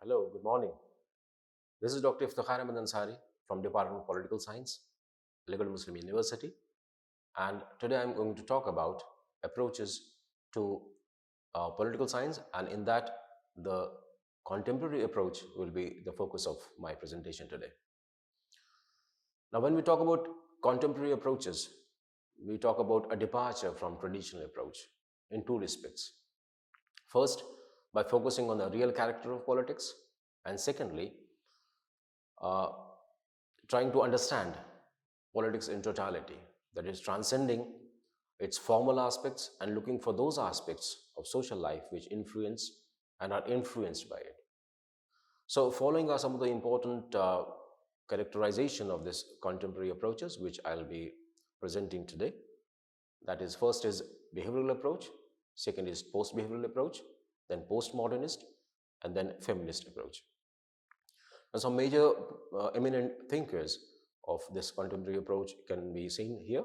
Hello, good morning. This is Dr. Iftikhar Ahmed Ansari from Department of Political Science, Legal Muslim University. And today I'm going to talk about approaches to political science. And in that, the contemporary approach will be the focus of my presentation today. Now, when we talk about contemporary approaches, we talk about a departure from traditional approach in two respects. First, by focusing on the real character of politics, and secondly, uh, trying to understand politics in totality, that is, transcending its formal aspects and looking for those aspects of social life which influence and are influenced by it. So, following are some of the important characterization of this contemporary approaches, which I'll be presenting today. That is, first is behavioral approach, second is post-behavioral approach, then postmodernist, and then feminist approach. And some major eminent thinkers of this contemporary approach can be seen here.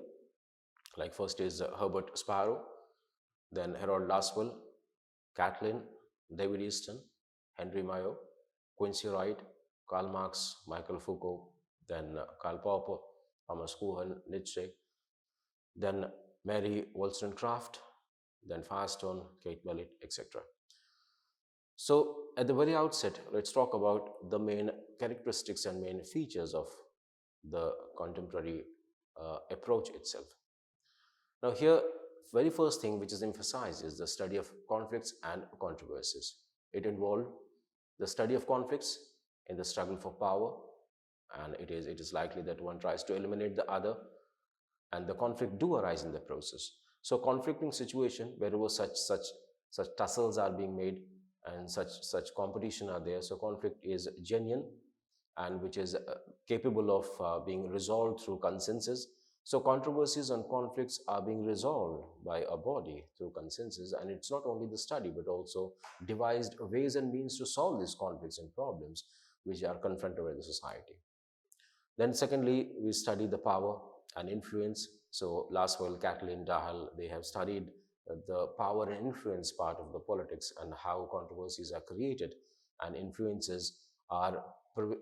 Like first is Herbert Sparrow, then Harold Laswell, Catlin, David Easton, Henry Mayo, Quincy Wright, Karl Marx, Michael Foucault, then Karl Popper, Thomas Kuhn, Nietzsche, then Mary Wollstonecraft, then Firestone, Kate Millett, etc. So at the very outset, let's talk about the main characteristics and main features of the contemporary approach itself. Now here, very first thing which is emphasized is the study of conflicts and controversies. It involved the study of conflicts in the struggle for power, and it is likely that one tries to eliminate the other, and the conflict do arise in the process. So conflicting situation wherever such tussles are being made and such competition are there, so conflict is genuine and which is capable of being resolved through consensus. So controversies and conflicts are being resolved by a body through consensus, and it's not only the study but also devised ways and means to solve these conflicts and problems which are confronted by the society. Then secondly, we study the power and influence. So Laswell, Catlin, Dahal, they have studied the power and influence part of the politics and how controversies are created and influences are,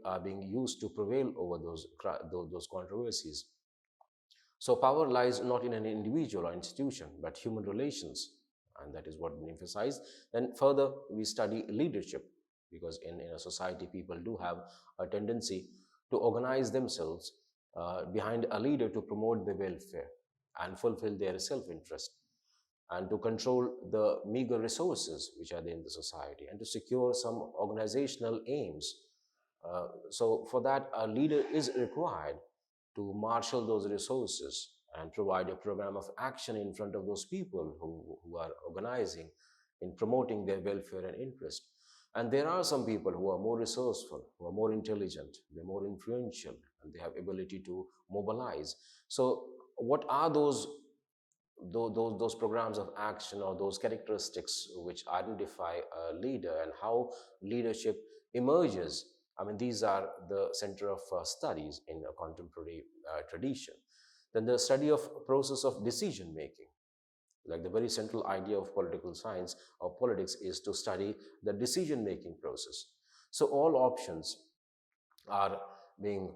are being used to prevail over those controversies. So power lies not in an individual or institution, but human relations, and that is what we emphasize. Then further, we study leadership, because in a society, people do have a tendency to organize themselves behind a leader to promote their welfare and fulfill their self-interest, and to control the meager resources which are there in the society, and to secure some organizational aims. So for that, a leader is required to marshal those resources and provide a program of action in front of those people who are organizing in promoting their welfare and interest. And there are some people who are more resourceful, who are more intelligent, they're more influential, and they have ability to mobilize. So what are those programs of action or those characteristics which identify a leader and how leadership emerges? I mean, these are the center of studies in a contemporary tradition. Then the study of process of decision making, like the very central idea of political science or politics is to study the decision making process. So all options are being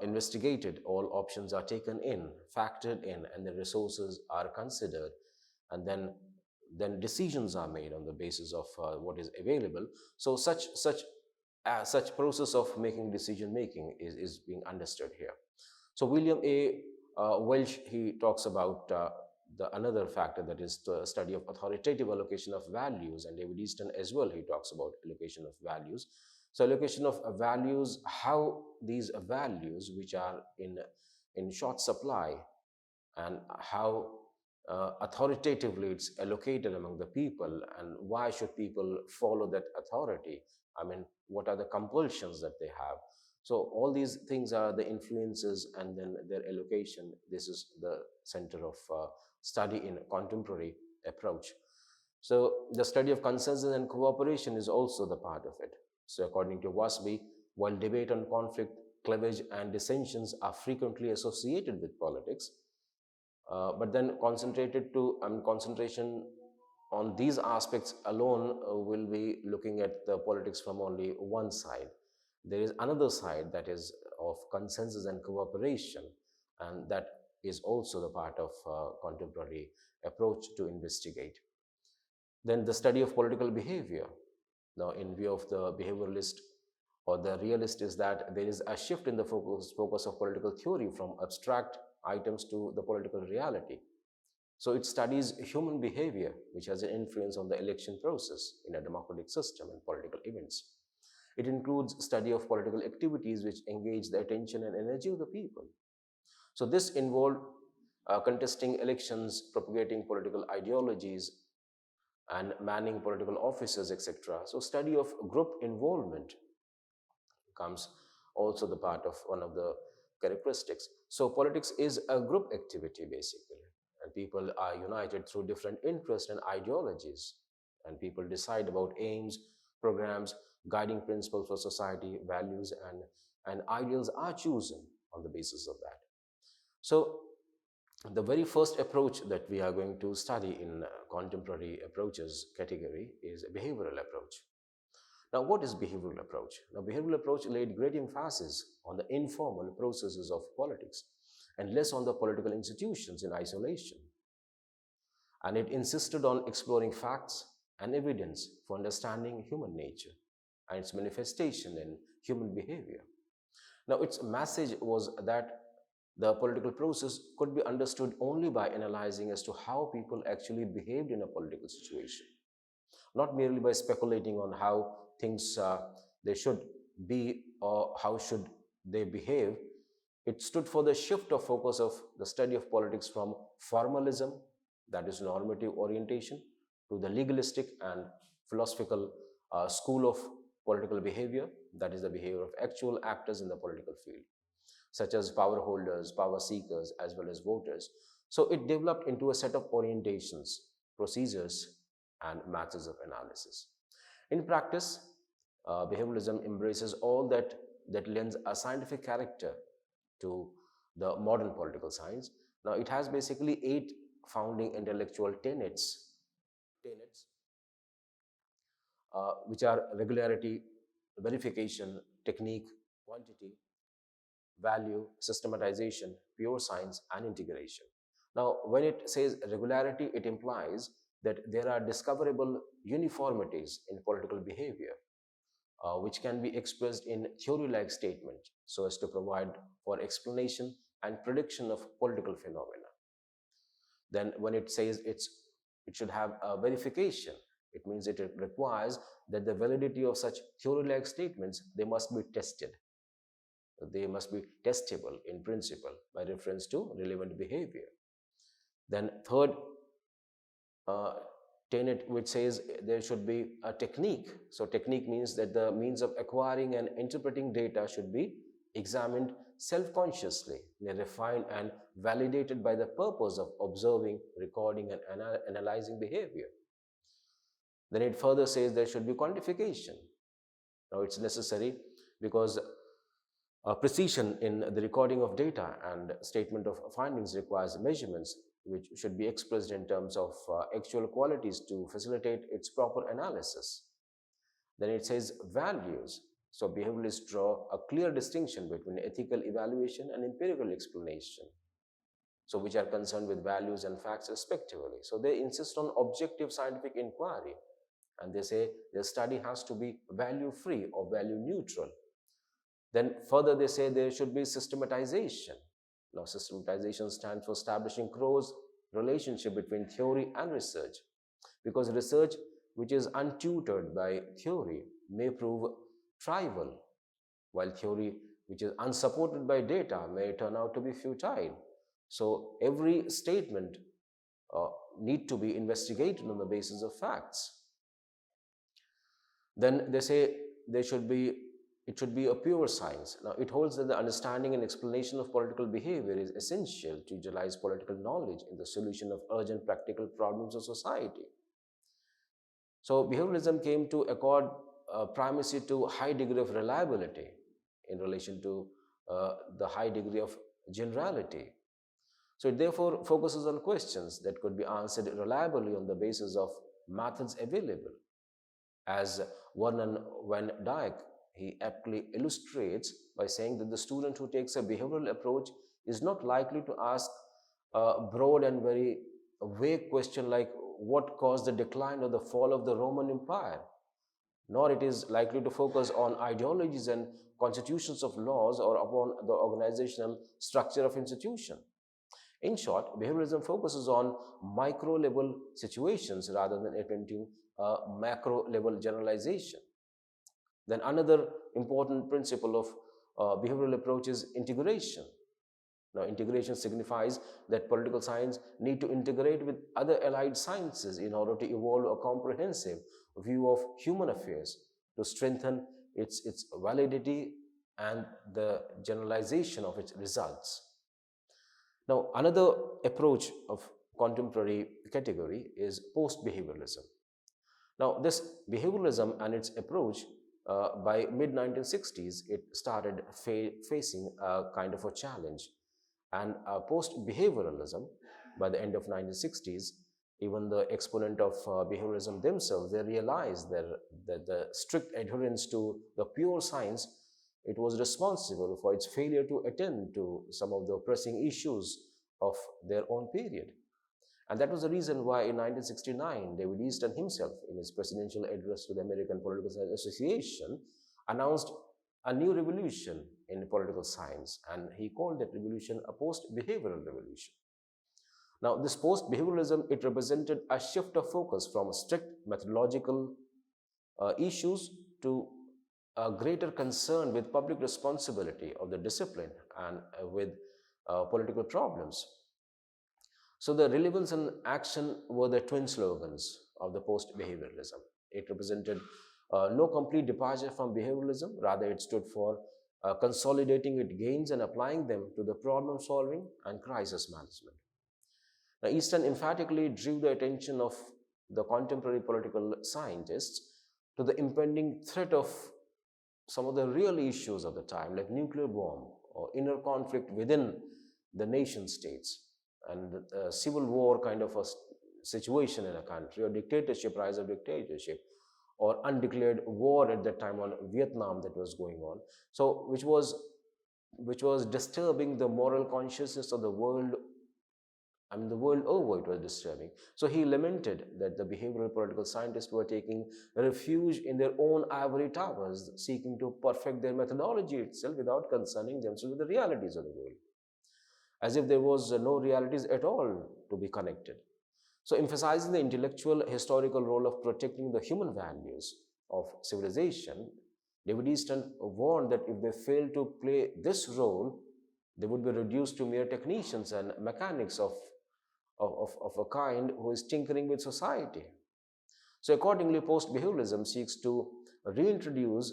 investigated, all options are taken in, factored in, and the resources are considered, and then decisions are made on the basis of what is available. So such process of making decision making is being understood here. So William A. Welch, he talks about the another factor, that is the study of authoritative allocation of values, and David Easton as well, he talks about allocation of values. So allocation of values, how these values which are in short supply, and how authoritatively it's allocated among the people, and why should people follow that authority? I mean, what are the compulsions that they have? So all these things are the influences and then their allocation. This is the center of study in contemporary approach. So the study of consensus and cooperation is also the part of it. So according to Wasby, while debate on conflict, cleavage, and dissensions are frequently associated with politics, but then concentration on these aspects alone, we'll be looking at the politics from only one side. There is another side that is of consensus and cooperation, and that is also the part of contemporary approach to investigate. Then the study of political behavior. Now, in view of the behavioralist or the realist, is that there is a shift in the focus of political theory from abstract items to the political reality. So it studies human behavior, which has an influence on the election process in a democratic system and political events. It includes study of political activities which engage the attention and energy of the people. So this involved contesting elections, propagating political ideologies, and manning political offices, etc. So study of group involvement comes also the part of one of the characteristics. So politics is a group activity basically, and people are united through different interests and ideologies, and people decide about aims, programs, guiding principles for society, values, and ideals are chosen on the basis of that. So the very first approach that we are going to study in contemporary approaches category is a behavioral approach. Now, what is behavioral approach? Now, behavioral approach laid great emphasis on the informal processes of politics and less on the political institutions in isolation. And it insisted on exploring facts and evidence for understanding human nature and its manifestation in human behavior. Now, its message was that the political process could be understood only by analyzing as to how people actually behaved in a political situation, not merely by speculating on how things they should be or how should they behave. It stood for the shift of focus of the study of politics from formalism, that is normative orientation, to the legalistic and philosophical school of political behavior, that is the behavior of actual actors in the political field, such as power holders, power seekers, as well as voters. So it developed into a set of orientations, procedures, and methods of analysis. In practice, behavioralism embraces all that lends a scientific character to the modern political science. Now, it has basically 8 founding intellectual tenets which are regularity, verification, technique, quantity, value, systematization, pure science, and integration. Now, when it says regularity, it implies that there are discoverable uniformities in political behavior, which can be expressed in theory-like statements so as to provide for explanation and prediction of political phenomena. Then when it says it should have a verification, it means it requires that the validity of such theory-like statements, they must be tested. They must be testable in principle by reference to relevant behavior. Then third uh, tenet, which says there should be a technique. So technique means that the means of acquiring and interpreting data should be examined self-consciously, refined and validated by the purpose of observing, recording, and analyzing behavior. Then it further says there should be quantification. Now it's necessary because precision in the recording of data and statement of findings requires measurements which should be expressed in terms of actual qualities to facilitate its proper analysis. Then it says values. So behavioralists draw a clear distinction between ethical evaluation and empirical explanation, so which are concerned with values and facts respectively. So they insist on objective scientific inquiry, and they say the study has to be value free or value neutral. Then further they say there should be systematization. Now systematization stands for establishing close relationship between theory and research, because research which is untutored by theory may prove trivial, while theory which is unsupported by data may turn out to be futile. So every statement uh, need to be investigated on the basis of facts. Then they say it should be a pure science. Now, it holds that the understanding and explanation of political behavior is essential to utilize political knowledge in the solution of urgent practical problems of society. So, behavioralism came to accord primacy to high degree of reliability in relation to the high degree of generality. So, it therefore focuses on questions that could be answered reliably on the basis of methods available. As Vernon van Dijk, he aptly illustrates by saying that the student who takes a behavioral approach is not likely to ask a broad and very vague question like what caused the decline or the fall of the Roman Empire, nor it is likely to focus on ideologies and constitutions of laws or upon the organizational structure of institution. In short, behavioralism focuses on micro level situations rather than attempting a macro level generalization. Then another important principle of behavioral approach is integration. Now, integration signifies that political science need to integrate with other allied sciences in order to evolve a comprehensive view of human affairs to strengthen its validity and the generalization of its results. Now, another approach of contemporary category is post-behavioralism. Now, this behavioralism and its approach by mid-1960s, it started facing a kind of a challenge. And post-behavioralism, by the end of 1960s, even the exponent of behavioralism themselves, they realized that the strict adherence to the pure science, it was responsible for its failure to attend to some of the pressing issues of their own period. And that was the reason why in 1969, David Easton himself, in his presidential address to the American Political Science Association, announced a new revolution in political science, and he called that revolution a post-behavioral revolution. Now, this post-behavioralism, it represented a shift of focus from strict methodological issues to a greater concern with public responsibility of the discipline and with political problems. So the relevance and action were the twin slogans of the post-behavioralism. It represented no complete departure from behavioralism, rather it stood for consolidating its gains and applying them to the problem solving and crisis management. Now, Easton emphatically drew the attention of the contemporary political scientists to the impending threat of some of the real issues of the time, like nuclear bomb or inner conflict within the nation states and civil war kind of a situation in a country, or dictatorship, rise of dictatorship, or undeclared war at that time on Vietnam that was going on. So which was disturbing the moral consciousness of the world. I mean, the world over, it was disturbing. So he lamented that the behavioral political scientists were taking refuge in their own ivory towers, seeking to perfect their methodology itself without concerning themselves with the realities of the world, as if there was no realities at all to be connected. So emphasizing the intellectual historical role of protecting the human values of civilization, David Easton warned that if they failed to play this role, they would be reduced to mere technicians and mechanics of a kind who is tinkering with society. So accordingly, post-behavioralism seeks to reintroduce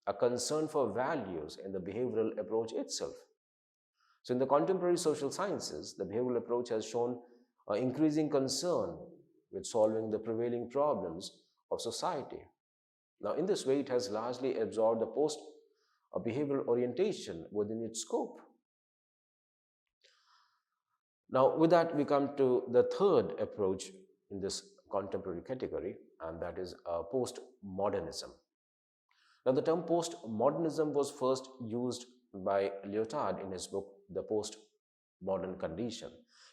a concern for values in the behavioral approach itself. So in the contemporary social sciences, the behavioral approach has shown increasing concern with solving the prevailing problems of society. Now, in this way, it has largely absorbed the post-behavioral orientation within its scope. Now, with that, we come to the third approach in this contemporary category, and that is postmodernism. Now, the term postmodernism was first used by Lyotard in his book, The Postmodern Condition.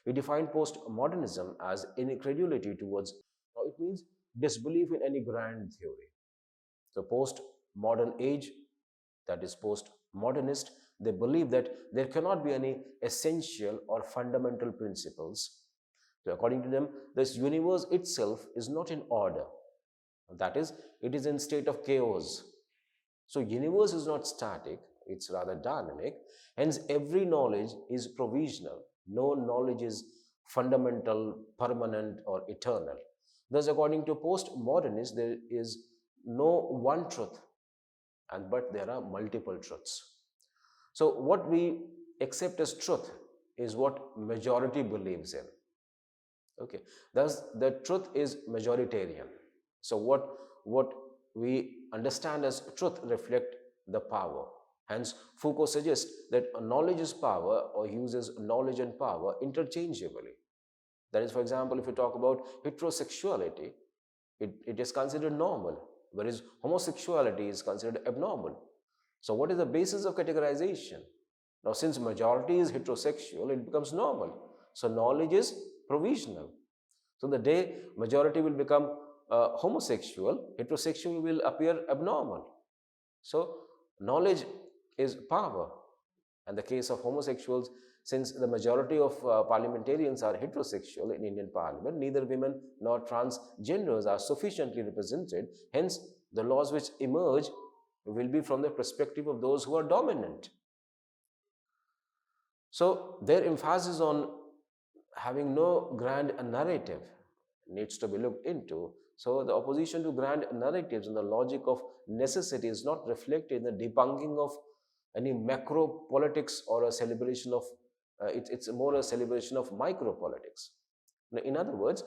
He defined postmodernism as incredulity towards, now it means disbelief in any grand theory. So post-modern age, that is post-modernist, they believe that there cannot be any essential or fundamental principles. So according to them, this universe itself is not in order. That is, it is in state of chaos. So universe is not static, it's rather dynamic. Hence, every knowledge is provisional. No knowledge is fundamental, permanent, or eternal. Thus, according to postmodernists, there is no one truth, but there are multiple truths. So what we accept as truth is what majority believes in. Okay, thus the truth is majoritarian. So what we understand as truth reflect the power. Hence, Foucault suggests that knowledge is power, or uses knowledge and power interchangeably. That is, for example, if you talk about heterosexuality, it is considered normal, whereas homosexuality is considered abnormal. So what is the basis of categorization? Now, since majority is heterosexual, it becomes normal. So knowledge is provisional. So the day majority will become homosexual, heterosexual will appear abnormal. So knowledge is power. And the case of homosexuals, since the majority of parliamentarians are heterosexual in Indian parliament, neither women nor transgenders are sufficiently represented. Hence, the laws which emerge will be from the perspective of those who are dominant. So their emphasis on having no grand narrative needs to be looked into. So the opposition to grand narratives and the logic of necessity is not reflected in the debunking of any macro politics or a celebration of, it's more a celebration of micro politics. In other words,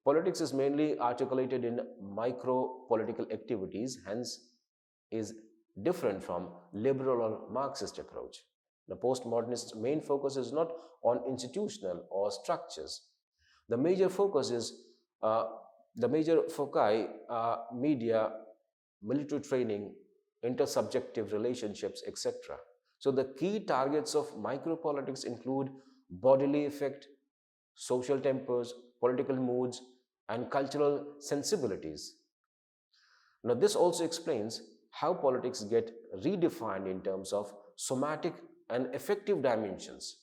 politics is mainly articulated in micro political activities, hence is different from liberal or Marxist approach. The postmodernist main focus is not on institutional or structures. The major focus is the major foci are media, military training, intersubjective relationships, etc. So the key targets of micropolitics include bodily effect, social tempers, political moods, and cultural sensibilities. Now, this also explains how politics get redefined in terms of somatic and affective dimensions.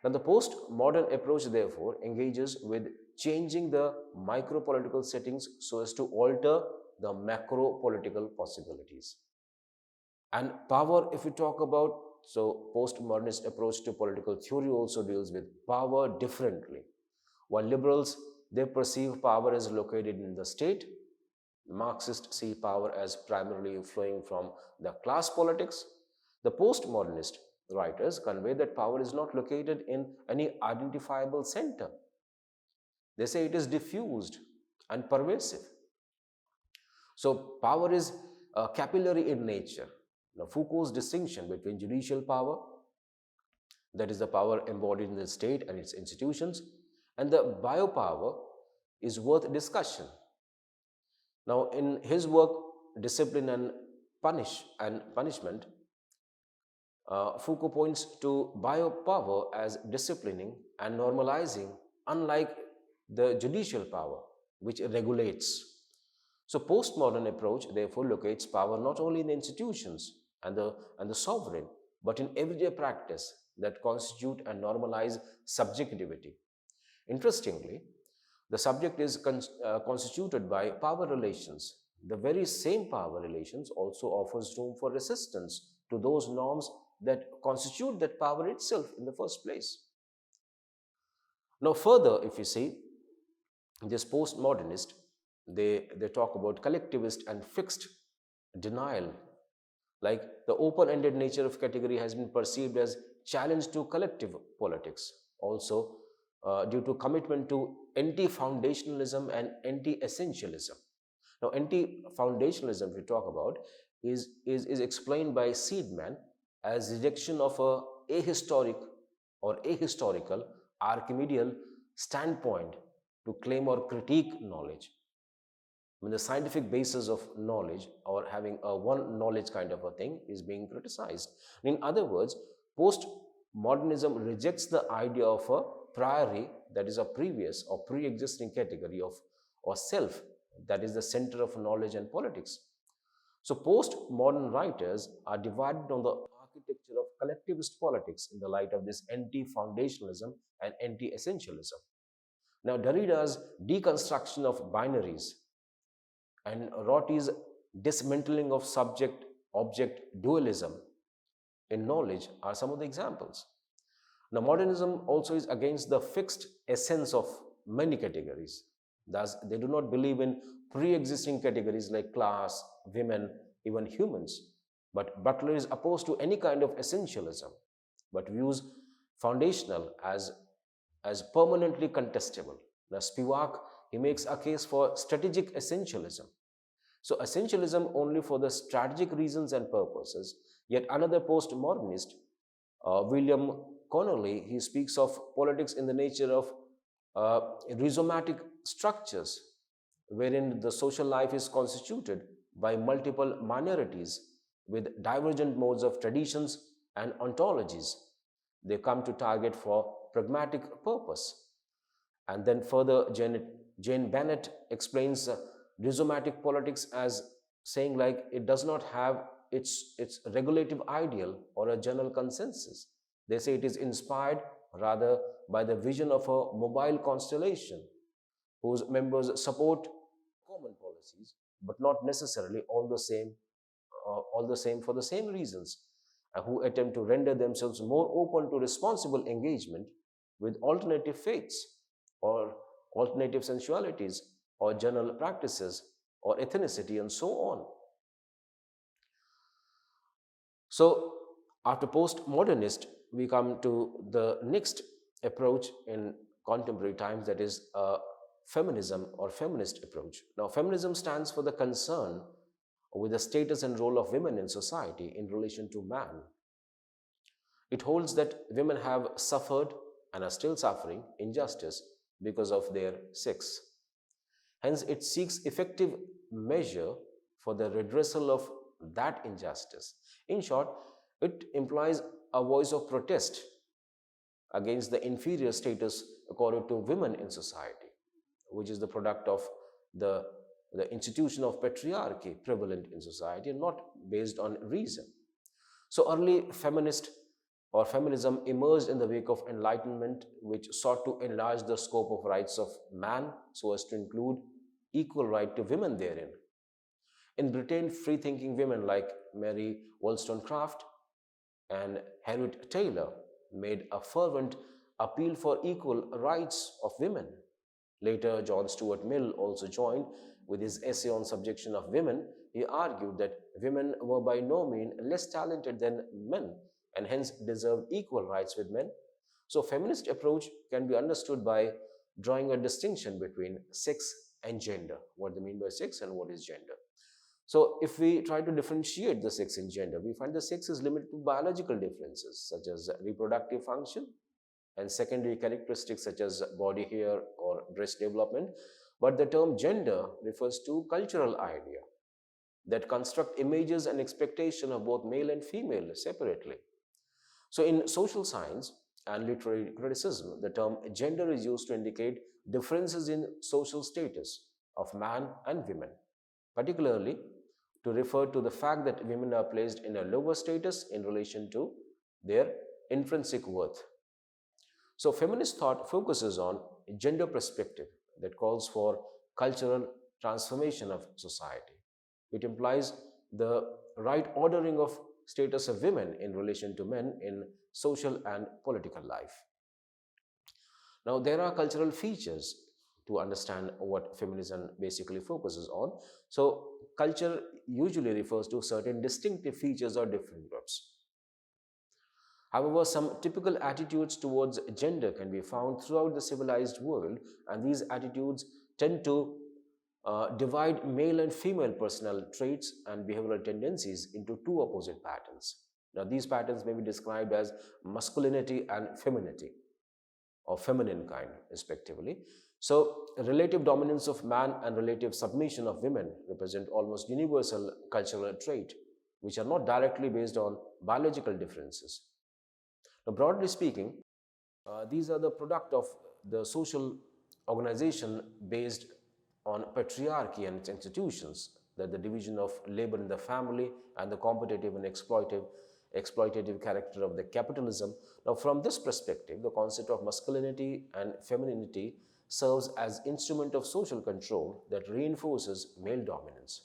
Now, the post-modern approach, therefore, engages with changing the micro-political settings so as to alter the macro-political possibilities. And power, if we talk about, so postmodernist approach to political theory also deals with power differently. While liberals, they perceive power as located in the state, Marxists see power as primarily flowing from the class politics. The postmodernist writers convey that power is not located in any identifiable center. They say it is diffused and pervasive. So power is capillary in nature. Now, Foucault's distinction between judicial power, that is the power embodied in the state and its institutions, and the biopower is worth discussion. Now, in his work, Discipline and Punishment, Foucault points to biopower as disciplining and normalizing, unlike the judicial power, which regulates. So, postmodern approach therefore locates power not only in institutions and the sovereign, but in everyday practice that constitute and normalize subjectivity. Interestingly, the subject is constituted by power relations. The very same power relations also offers room for resistance to those norms that constitute that power itself in the first place. Now, further, if you see, this postmodernist, they talk about collectivist and fixed denial. Like the open-ended nature of category has been perceived as challenge to collective politics. Also, due to commitment to anti-foundationalism and anti-essentialism. Now, anti-foundationalism, we talk about, is explained by Seidman as rejection of a ahistoric or ahistorical Archimedean standpoint to claim or critique knowledge. When the scientific basis of knowledge or having a one knowledge kind of a thing is being criticized. In other words, postmodernism rejects the idea of a priori, that is a previous or pre-existing category of or self, that is the center of knowledge and politics. So postmodern writers are divided on the architecture of collectivist politics in the light of this anti-foundationalism and anti-essentialism. Now, Derrida's deconstruction of binaries and Rorty's dismantling of subject-object dualism in knowledge are some of the examples. Now, modernism also is against the fixed essence of many categories. Thus, they do not believe in pre-existing categories like class, women, even humans. But Butler is opposed to any kind of essentialism, but views foundational as permanently contestable. Now, Spivak, he makes a case for strategic essentialism. So, essentialism only for the strategic reasons and purposes. Yet another postmodernist, William Connolly, he speaks of politics in the nature of rhizomatic structures. wherein the social life is constituted by multiple minorities with divergent modes of traditions and ontologies. They come to target for pragmatic purpose. And then further, Jane Bennett explains rhizomatic politics as saying like it does not have its regulative ideal or a general consensus. They say it is inspired rather by the vision of a mobile constellation whose members support common policies, but not necessarily all the same for the same reasons, who attempt to render themselves more open to responsible engagement with alternative faiths or alternative sensualities or general practices or ethnicity and so on. So, after postmodernist, we come to the next approach in contemporary times, that is feminism or feminist approach. Now, feminism stands for the concern with the status and role of women in society in relation to man. It holds that women have suffered and are still suffering injustice because of their sex. Hence, it seeks effective measure for the redressal of that injustice. In short, it implies a voice of protest against the inferior status accorded to women in society, which is the product of the, the institution of patriarchy prevalent in society and not based on reason. So early feminist or feminism emerged in the wake of enlightenment, which sought to enlarge the scope of rights of man so as to include equal right to women therein. In Britain, free-thinking women like Mary Wollstonecraft and Harriet Taylor made a fervent appeal for equal rights of women. Later, John Stuart Mill also joined with his essay on subjection of women. He argued that women were by no means less talented than men and hence deserved equal rights with men. So, feminist approach can be understood by drawing a distinction between sex and gender. What they mean by sex and what is gender. So, if we try to differentiate the sex and gender, we find the sex is limited to biological differences such as reproductive function and secondary characteristics such as body hair or breast development. But the term gender refers to cultural idea that construct images and expectation of both male and female separately. So in social science and literary criticism, the term gender is used to indicate differences in social status of man and women, particularly to refer to the fact that women are placed in a lower status in relation to their intrinsic worth. So feminist thought focuses on a gender perspective that calls for cultural transformation of society. It implies the right ordering of status of women in relation to men in social and political life. Now, there are cultural features to understand what feminism basically focuses on. So, culture usually refers to certain distinctive features or different groups. However, some typical attitudes towards gender can be found throughout the civilized world, and these attitudes tend to divide male and female personal traits and behavioral tendencies into two opposite patterns. Now, these patterns may be described as masculinity and femininity, or feminine kind, respectively. So, relative dominance of man and relative submission of women represent almost universal cultural trait, which are not directly based on biological differences. Now, broadly speaking, these are the product of the social organization based on patriarchy and its institutions, that the division of labor in the family and the competitive and exploitative character of the capitalism. Now, from this perspective, the concept of masculinity and femininity serves as instrument of social control that reinforces male dominance.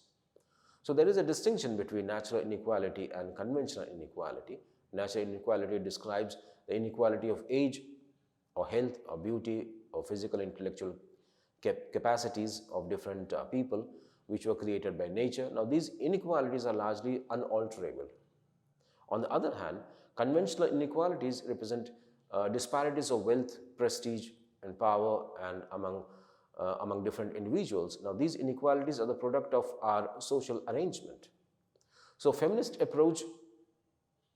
So there is a distinction between natural inequality and conventional inequality. Natural inequality describes the inequality of age or health or beauty or physical intellectual capacities of different people which were created by nature. Now these inequalities are largely unalterable. On the other hand, conventional inequalities represent disparities of wealth, prestige, and power and among different individuals. Now these inequalities are the product of our social arrangement. So feminist approach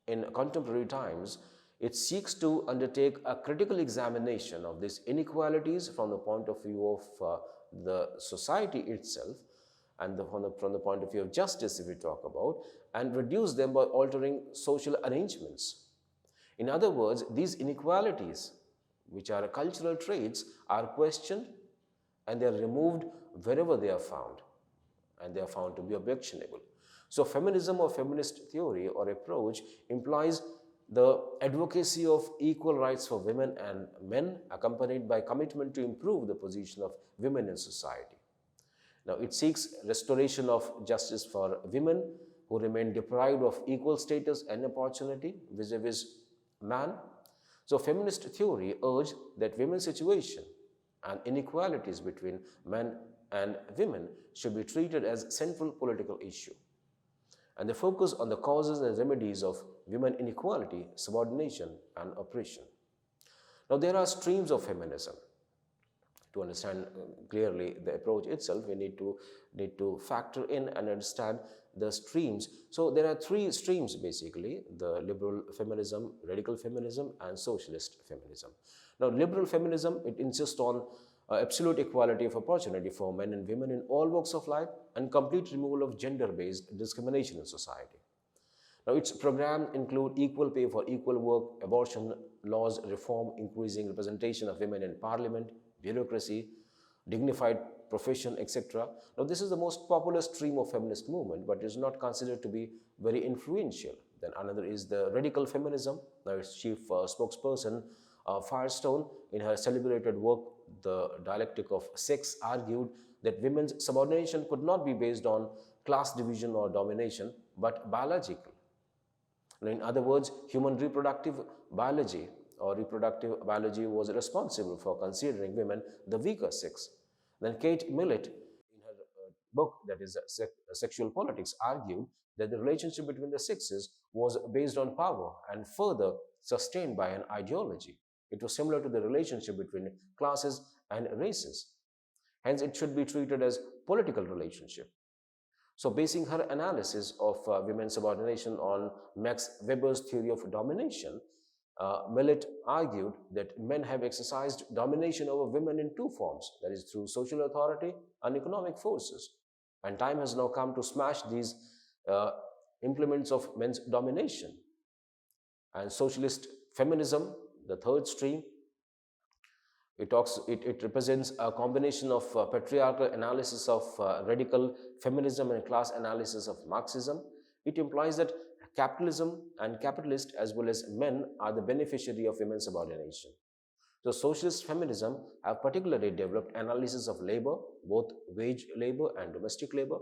in contemporary times, it seeks to undertake a critical examination of these inequalities from the point of view of the society itself, and from the point of view of justice, if we talk about, and reduce them by altering social arrangements. In other words, these inequalities, which are cultural traits, are questioned and they are removed wherever they are found, and they are found to be objectionable. So, feminism or feminist theory or approach implies the advocacy of equal rights for women and men, accompanied by commitment to improve the position of women in society. Now, it seeks restoration of justice for women who remain deprived of equal status and opportunity vis-a-vis man. So, feminist theory urged that women's situation and inequalities between men and women should be treated as central political issue, and they focus on the causes and remedies of women inequality, subordination, and oppression. Now, there are streams of feminism. To understand clearly the approach itself, we need to factor in and understand the streams. So there are three streams basically: the liberal feminism, radical feminism, and socialist feminism. Now, liberal feminism, it insists on absolute equality of opportunity for men and women in all walks of life and complete removal of gender-based discrimination in society. Now, its program include equal pay for equal work, abortion laws reform, increasing representation of women in parliament, bureaucracy, dignified profession, etc. Now, this is the most popular stream of feminist movement, but is not considered to be very influential. Then another is the radical feminism. Now, its chief spokesperson, Firestone, in her celebrated work, The Dialectic of Sex, argued that women's subordination could not be based on class division or domination, but biological. In other words, human reproductive biology or reproductive biology was responsible for considering women the weaker sex. Then Kate Millett, in her book that is Sexual Politics, argued that the relationship between the sexes was based on power and further sustained by an ideology. It was similar to the relationship between classes and races. Hence, it should be treated as political relationship. So, basing her analysis of women's subordination on Max Weber's theory of domination, Millett argued that men have exercised domination over women in two forms, that is, through social authority and economic forces. And time has now come to smash these uh, implements of men's domination. And socialist feminism, the third stream, it represents a combination of patriarchal analysis of radical feminism and class analysis of Marxism. It implies that capitalism and capitalists as well as men are the beneficiary of women's subordination. So socialist feminism have particularly developed analysis of labor, both wage labor and domestic labor.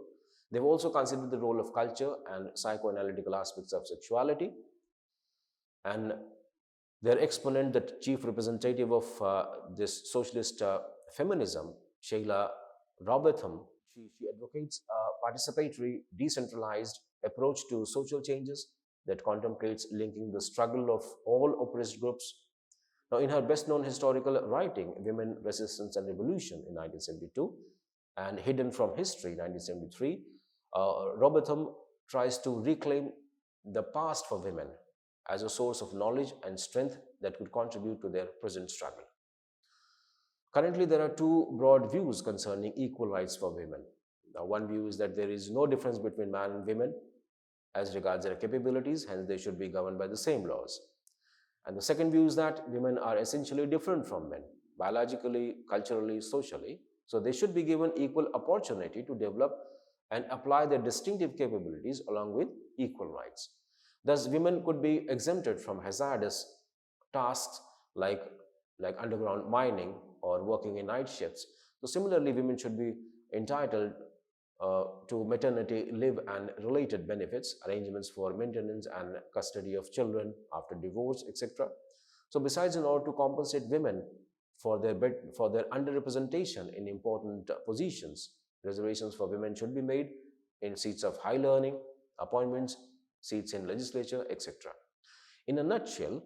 They've also considered the role of culture and psychoanalytical aspects of sexuality. And their exponent, the chief representative of this socialist feminism, Sheila Robotham, she advocates a participatory, decentralized approach to social changes that contemplates linking the struggle of all oppressed groups. Now, in her best-known historical writing, Women, Resistance and Revolution in 1972 and Hidden from History 1973, Robotham tries to reclaim the past for women as a source of knowledge and strength that could contribute to their present struggle. Currently, there are two broad views concerning equal rights for women. Now, one view is that there is no difference between man and women as regards their capabilities, hence they should be governed by the same laws. And the second view is that women are essentially different from men, biologically, culturally, socially, so they should be given equal opportunity to develop and apply their distinctive capabilities along with equal rights. Thus, women could be exempted from hazardous tasks like underground mining or working in night shifts. So similarly, women should be entitled to maternity leave and related benefits, arrangements for maintenance and custody of children after divorce, etc. So besides, in order to compensate women for their underrepresentation in important positions, reservations for women should be made in seats of high learning, appointments, seats in legislature, etc. In a nutshell,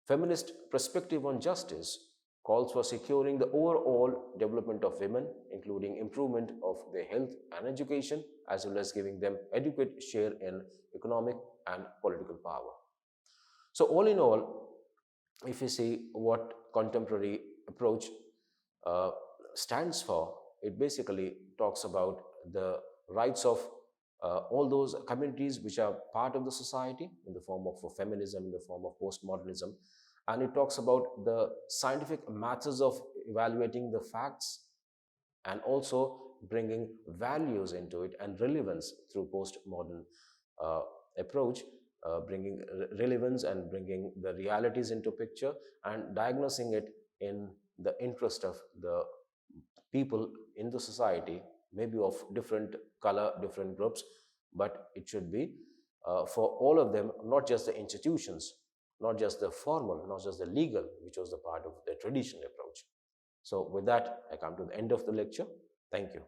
feminist perspective on justice calls for securing the overall development of women, including improvement of their health and education, as well as giving them adequate share in economic and political power. So all in all, if you see what contemporary approach stands for, it basically talks about the rights of all those communities which are part of the society in the form of feminism, in the form of postmodernism. And it talks about the scientific methods of evaluating the facts and also bringing values into it and relevance through postmodern uh, approach, bringing relevance and bringing the realities into picture and diagnosing it in the interest of the people in the society, maybe of different color, different groups, but it should be for all of them, not just the institutions, not just the formal, not just the legal, which was the part of the traditional approach. So with that, I come to the end of the lecture. Thank you.